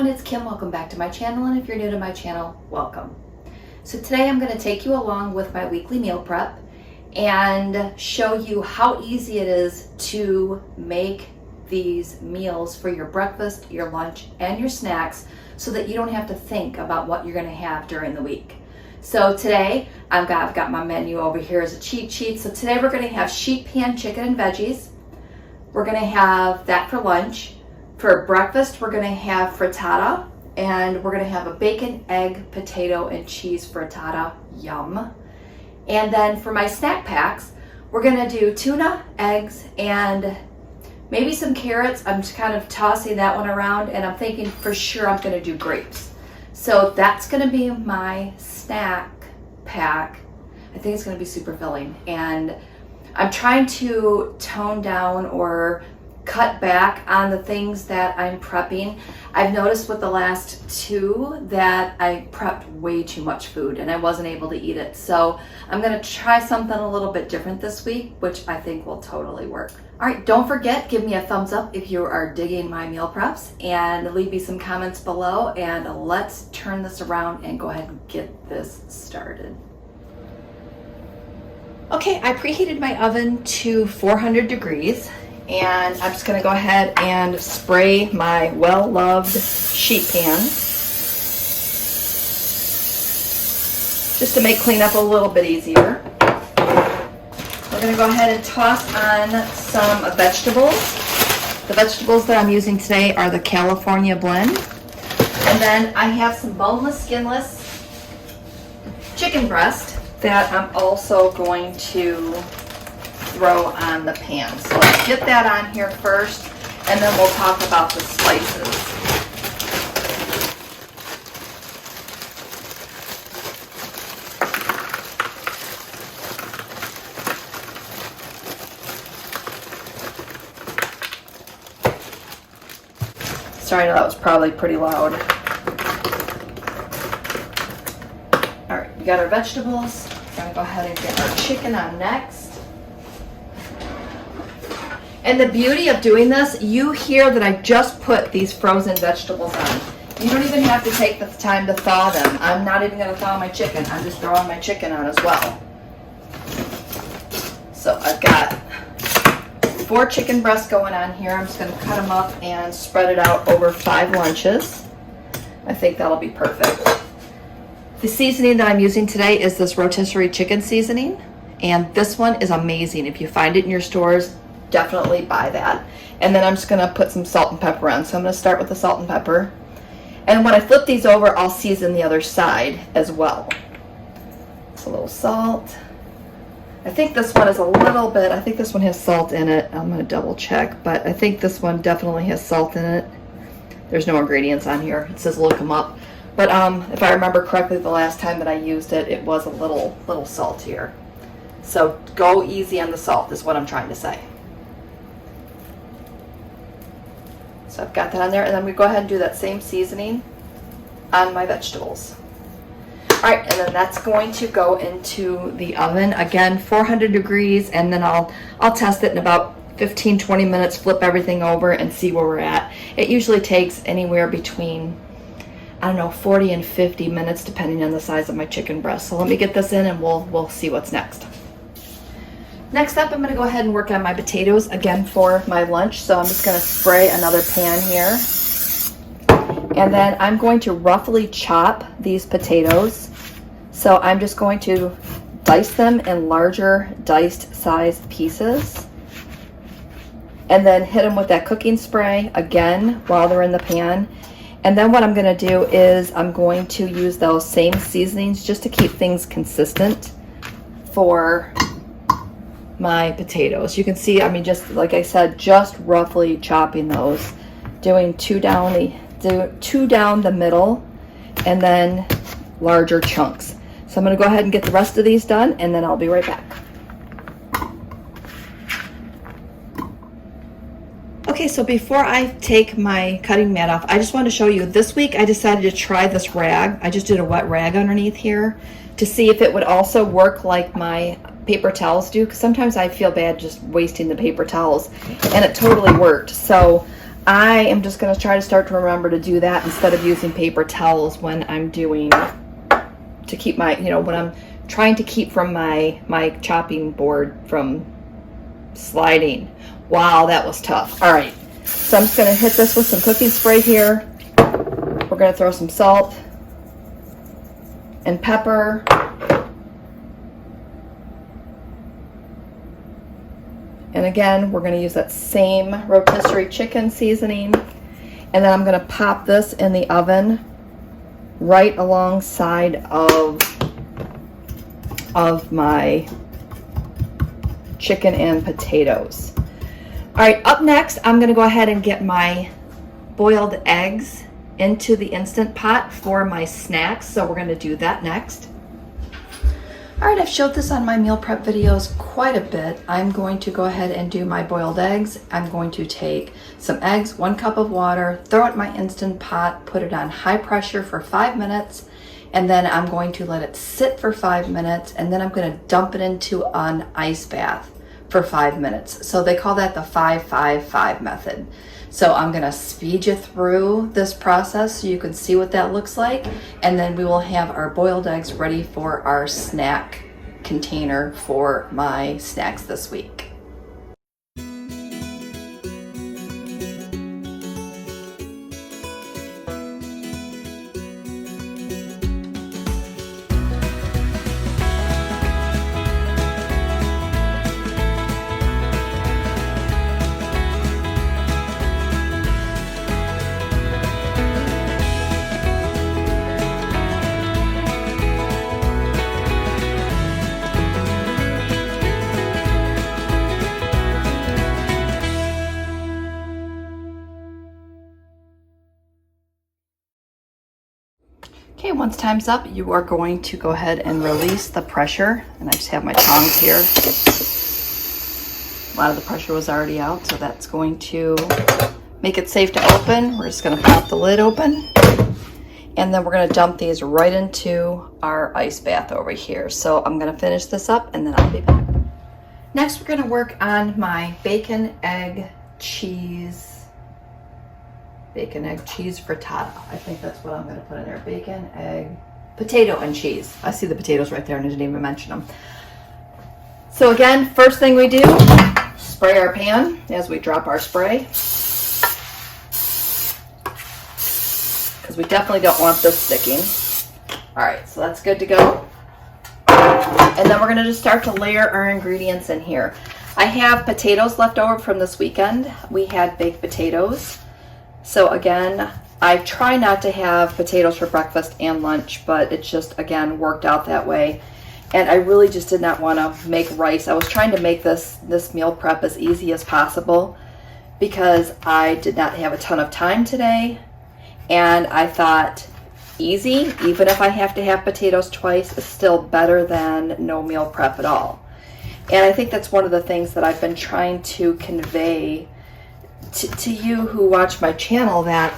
everyone, it's Kim. Welcome back to my channel, and if you're new to my channel, welcome. So today I'm going to take you along with my weekly meal prep and show you how easy it is to make these meals for your breakfast, your lunch, and your snacks so that you don't have to think about what you're going to have during the week. So today I've got my menu over here as a cheat sheet. So today we're going to have sheet pan chicken and veggies. We're going to have that for lunch. For breakfast, we're going to have frittata, and we're going to have a bacon, egg, potato, and cheese frittata. Yum. And then for my snack packs, we're going to do tuna, eggs, and maybe some carrots. I'm just kind of tossing that one around, and I'm thinking for sure I'm going to do grapes. So that's going to be my snack pack. I think it's going to be super filling, and I'm trying to tone down or cut back on the things that I'm prepping. I've noticed with the last two that I prepped way too much food and I wasn't able to eat it. So I'm going to try something a little bit different this week, which I think will totally work. All right, don't forget, give me a thumbs up if you are digging my meal preps, and leave me some comments below, and let's turn this around and go ahead and get this started. Okay, I preheated my oven to 400 degrees. And I'm just going to go ahead and spray my well-loved sheet pan just to make cleanup a little bit easier. We're going to go ahead and toss on some vegetables. The vegetables that I'm using today are the California blend. And then I have some boneless, skinless chicken breast that I'm also going to throw on the pan. So let's get that on here first, and then we'll talk about the slices. Sorry, that was probably pretty loud. All right, we got our vegetables. We're gonna go ahead and get our chicken on next. And the beauty of doing this, you hear that I just put these frozen vegetables on. You don't even have to take the time to thaw them. I'm not even going to thaw my chicken. I'm just throwing my chicken on as well. So I've got 4 chicken breasts going on here. I'm just going to cut them up and spread it out over 5 lunches. I think that'll be perfect. The seasoning that I'm using today is this rotisserie chicken seasoning. And this one is amazing. If you find it in your stores, definitely buy that. And then I'm just going to put some salt and pepper on. So I'm going to start with the salt and pepper. And when I flip these over, I'll season the other side as well. It's a little salt. I think this one is a little bit, I think this one has salt in it. I'm going to double check, but I think this one definitely has salt in it. There's no ingredients on here. It says look them up. But if I remember correctly, the last time that I used it, it was a little saltier. So go easy on the salt is what I'm trying to say. So I've got that on there, and then we go ahead and do that same seasoning on my vegetables. All right, and then that's going to go into the oven. Again, 400 degrees, and then I'll test it in about 15-20 minutes, flip everything over and see where we're at. It usually takes anywhere between, I don't know, 40 and 50 minutes depending on the size of my chicken breast. So let me get this in and we'll see what's next. Next up, I'm going to go ahead and work on my potatoes again for my lunch. So I'm just going to spray another pan here. And then I'm going to roughly chop these potatoes. So I'm just going to dice them in larger diced sized pieces. And then hit them with that cooking spray again while they're in the pan. And then what I'm going to do is I'm going to use those same seasonings just to keep things consistent for my potatoes. You can see, I mean, just like I said, just roughly chopping those, doing two down the middle, and then larger chunks. So I'm going to go ahead and get the rest of these done, and then I'll be right back. Okay, so before I take my cutting mat off, I just want to show you, this week I decided to try this rag. I just did a wet rag underneath here to see if it would also work like my paper towels do, because sometimes I feel bad just wasting the paper towels, and it totally worked. So I am just going to try to start to remember to do that instead of using paper towels when I'm doing, to keep my, when I'm trying to keep from my chopping board from sliding. Wow, that was tough. All right, so I'm just going to hit this with some cooking spray here. We're going to throw some salt and pepper. And again, we're going to use that same rotisserie chicken seasoning. And then I'm going to pop this in the oven right alongside of my chicken and potatoes. All right, up next, I'm going to go ahead and get my boiled eggs into the Instant Pot for my snacks. So we're going to do that next. All right, I've showed this on my meal prep videos quite a bit. I'm going to go ahead and do my boiled eggs. I'm going to take some eggs, 1 cup of water, throw it in my Instant Pot, put it on high pressure for 5 minutes, and then I'm going to let it sit for 5 minutes, and then I'm going to dump it into an ice bath for 5 minutes. So they call that the 5-5-5 method. So I'm going to speed you through this process so you can see what that looks like, and then we will have our boiled eggs ready for our snack container for my snacks this week. Okay, once time's up, you are going to go ahead and release the pressure. And I just have my tongs here. A lot of the pressure was already out, so that's going to make it safe to open. We're just gonna pop the lid open. And then we're gonna dump these right into our ice bath over here. So I'm gonna finish this up and then I'll be back. Next, we're gonna work on my bacon, egg, cheese frittata. I think that's what I'm going to put in there. Bacon, egg, potato, and cheese. I see the potatoes right there and I didn't even mention them. So again, first thing we do, spray our pan as we drop our spray. Because we definitely don't want this sticking. All right, so that's good to go. And then we're going to just start to layer our ingredients in here. I have potatoes left over from this weekend. We had baked potatoes. So again, I try not to have potatoes for breakfast and lunch, but it just, again, worked out that way. And I really just did not want to make rice. I was trying to make this meal prep as easy as possible because I did not have a ton of time today. And I thought, easy, even if I have to have potatoes twice, is still better than no meal prep at all. And I think that's one of the things that I've been trying to convey to you who watch my channel, that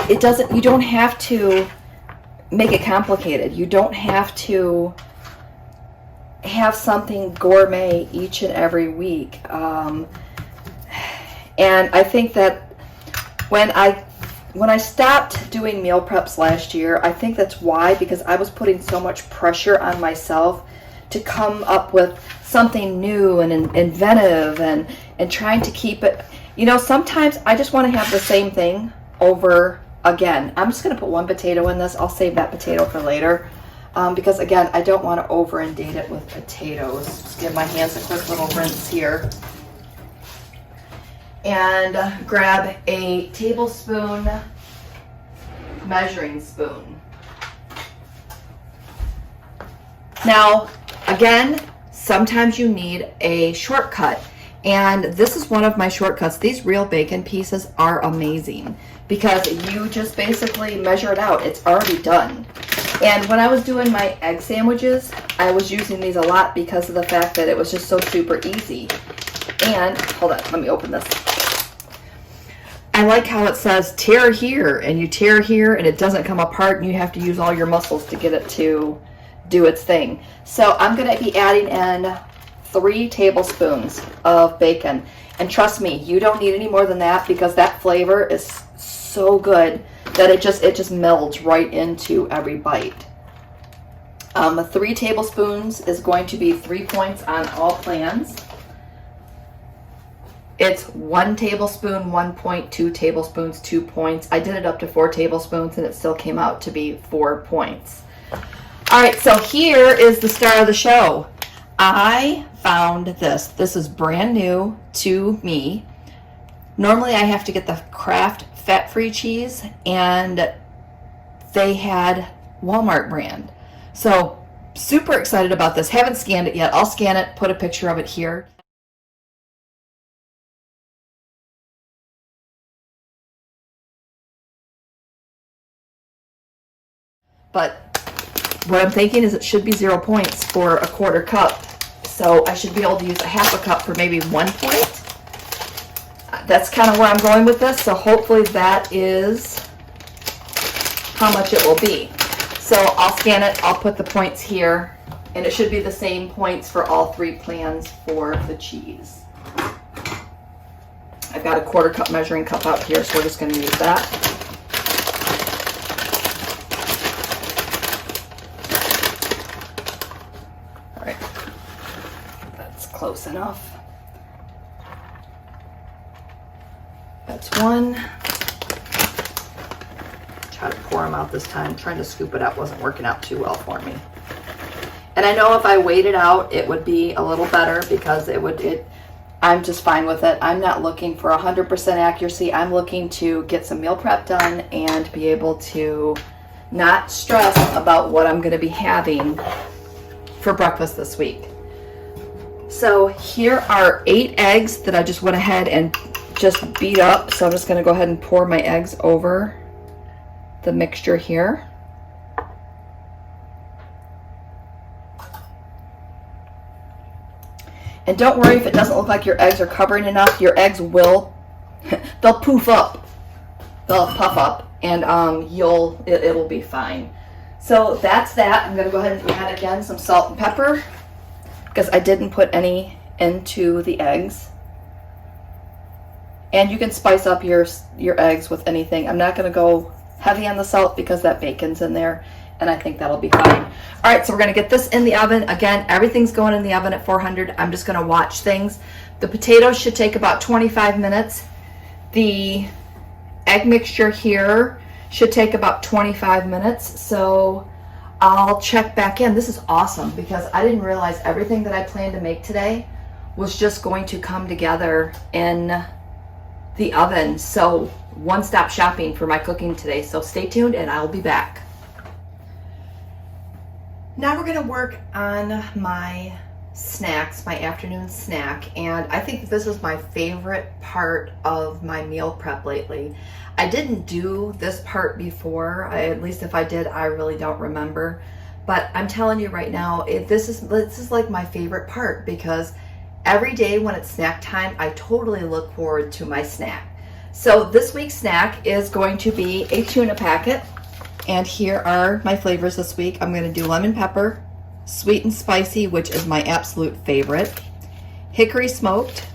you don't have to make it complicated. You don't have to have something gourmet each and every week. And I think that when I stopped doing meal preps last year, I think that's why, because I was putting so much pressure on myself to come up with something new and inventive and trying to keep it, sometimes I just want to have the same thing over again. I'm just going to put 1 potato in this. I'll save that potato for later because again, I don't want to over inundate it with potatoes. Just give my hands a quick little rinse here. And grab a tablespoon measuring spoon. Now, again, sometimes you need a shortcut, and this is one of my shortcuts. These real bacon pieces are amazing because you just basically measure it out. It's already done. And when I was doing my egg sandwiches, I was using these a lot because of the fact that it was just so super easy. And, hold on, let me open this. I like how it says tear here, and you tear here and it doesn't come apart and you have to use all your muscles to get it to do its thing. So I'm going to be adding in 3 tablespoons of bacon. And trust me, you don't need any more than that because that flavor is so good that it just melds right into every bite. 3 tablespoons is going to be 3 points on all plans. It's 1 tablespoon, 1 point, 2 tablespoons, 2 points. I did it up to 4 tablespoons and it still came out to be 4 points. All right, so here is the star of the show. I found this. This is brand new to me. Normally I have to get the Kraft fat-free cheese, and they had Walmart brand. So super excited about this. Haven't scanned it yet. I'll scan it, put a picture of it here. But what I'm thinking is it should be 0 points for a 1/4 cup. So I should be able to use a 1/2 cup for maybe 1 point. That's kind of where I'm going with this. So hopefully that is how much it will be. So I'll scan it, I'll put the points here, and it should be the same points for all 3 plans for the cheese. I've got a 1/4 cup measuring cup out here, so we're just going to use that. All right, that's close enough. That's 1. Try to pour them out this time. Trying to scoop it out wasn't working out too well for me. And I know if I weighed it out, it would be a little better because I'm just fine with it. I'm not looking for 100% accuracy. I'm looking to get some meal prep done and be able to not stress about what I'm going to be having for breakfast this week. So here are 8 eggs that I just went ahead and just beat up. So I'm just going to go ahead and pour my eggs over the mixture here. And don't worry if it doesn't look like your eggs are covering enough. Your eggs will, they'll poof up. They'll puff up, and it'll be fine. So that's that. I'm going to go ahead and add again some salt and pepper because I didn't put any into the eggs. And you can spice up your eggs with anything. I'm not going to go heavy on the salt because that bacon's in there, and I think that'll be fine. All right, so we're going to get this in the oven. Again, everything's going in the oven at 400. I'm just going to watch things. The potatoes should take about 25 minutes. The egg mixture here should take about 25 minutes. So I'll check back in. This is awesome because I didn't realize everything that I planned to make today was just going to come together in the oven. So one-stop shopping for my cooking today. So stay tuned and I'll be back. Now we're going to work on my snacks, my afternoon snack, and I think this is my favorite part of my meal prep lately. I didn't do this part before, at least if I did, I really don't remember, but I'm telling you right now, this is like my favorite part because every day when it's snack time, I totally look forward to my snack. So this week's snack is going to be a tuna packet. And here are my flavors this week. I'm going to do lemon pepper, sweet and spicy, which is my absolute favorite, hickory smoked,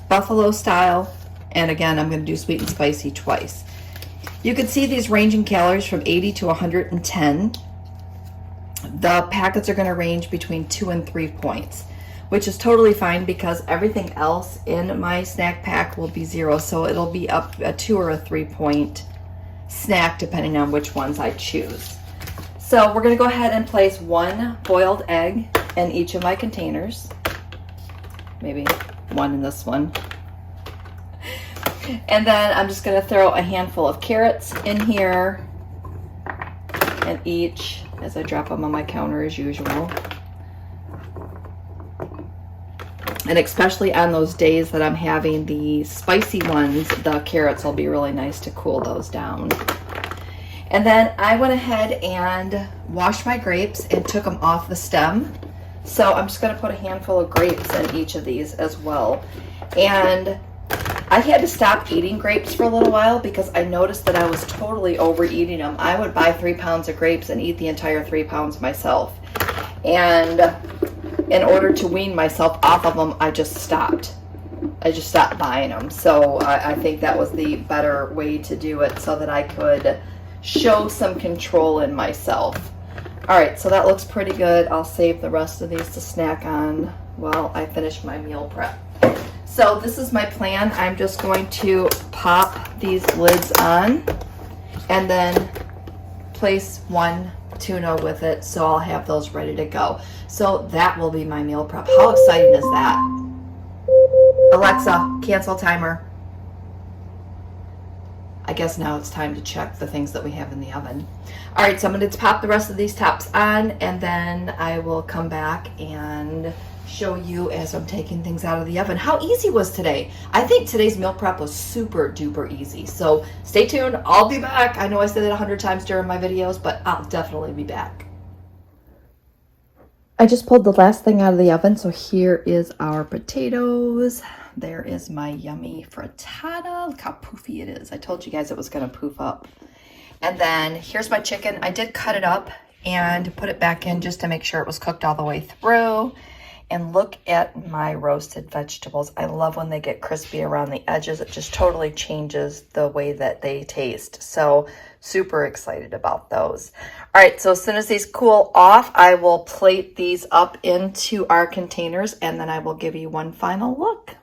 buffalo style, and again, I'm going to do sweet and spicy twice. You can see these range in calories from 80 to 110. The packets are going to range between 2 and 3 points, which is totally fine because everything else in my snack pack will be 0. So it'll be up a 2 or a 3 point snack depending on which ones I choose. So we're going to go ahead and place 1 boiled egg in each of my containers. Maybe 1 in this one. And then I'm just going to throw a handful of carrots in here and each as I drop them on my counter as usual. And especially on those days that I'm having the spicy ones, the carrots will be really nice to cool those down. And then I went ahead and washed my grapes and took them off the stem. So I'm just going to put a handful of grapes in each of these as well. And I had to stop eating grapes for a little while because I noticed that I was totally overeating them. I would buy 3 pounds of grapes and eat the entire 3 pounds myself. And in order to wean myself off of them, I just stopped buying them. So I think that was the better way to do it, so that I could show some control in myself. All right, so that looks pretty good. I'll save the rest of these to snack on while I finish my meal prep. So this is my plan. I'm just going to pop these lids on and then place one tuna with it, so I'll have those ready to go. So that will be my meal prep. How exciting is that? Alexa, cancel timer. I guess now it's time to check the things that we have in the oven. All right, so I'm going to pop the rest of these tops on, and then I will come back and show you as I'm taking things out of the oven. How easy was today? I think today's meal prep was super duper easy. So stay tuned. I'll be back. I know I said it 100 times during my videos, but I'll definitely be back. I just pulled the last thing out of the oven. So here is our potatoes. There is my yummy frittata. Look how poofy it is. I told you guys it was going to poof up. And then here's my chicken. I did cut it up and put it back in just to make sure it was cooked all the way through. And look at my roasted vegetables. I love when they get crispy around the edges. It just totally changes the way that they taste. So super excited about those. All right, so as soon as these cool off, I will plate these up into our containers, and then I will give you one final look.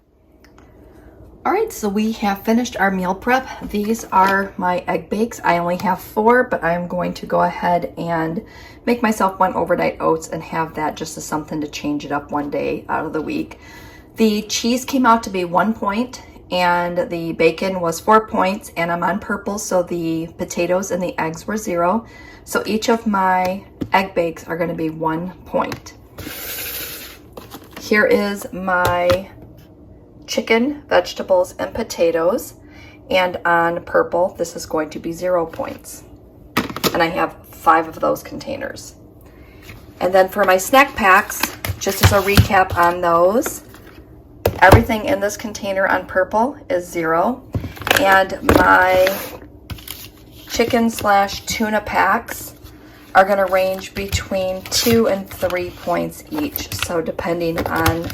All right, so we have finished our meal prep. These are my egg bakes. I only have 4, but I'm going to go ahead and make myself one overnight oats and have that just as something to change it up one day out of the week. The cheese came out to be 1 point, and the bacon was 4 points, and I'm on purple, so the potatoes and the eggs were 0. So each of my egg bakes are going to be 1 point. Here is my chicken, vegetables, and potatoes, and on purple this is going to be 0 points, and I have 5 of those containers. And then for my snack packs, just as a recap on those, everything in this container on purple is 0, and my chicken / tuna packs are going to range between 2 and 3 points each. So depending on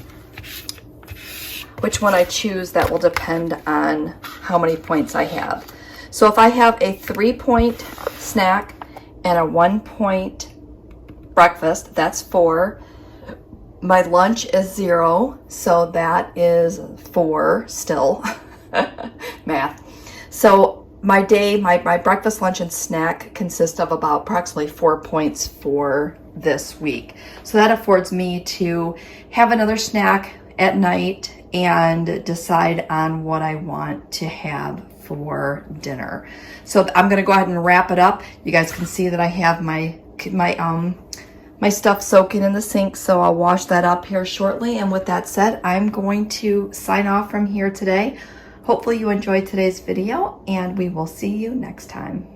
which one I choose, that will depend on how many points I have. So if I have a 3-point snack and a 1-point breakfast, that's 4. My lunch is 0, so that is 4 still. Math. So my day, my breakfast, lunch, and snack consist of about approximately 4 points for this week. So that affords me to have another snack at night and decide on what I want to have for dinner. So I'm going to go ahead and wrap it up. You guys can see that I have my stuff soaking in the sink, so I'll wash that up here shortly. And with that said, I'm going to sign off from here today. Hopefully you enjoyed today's video, and we will see you next time.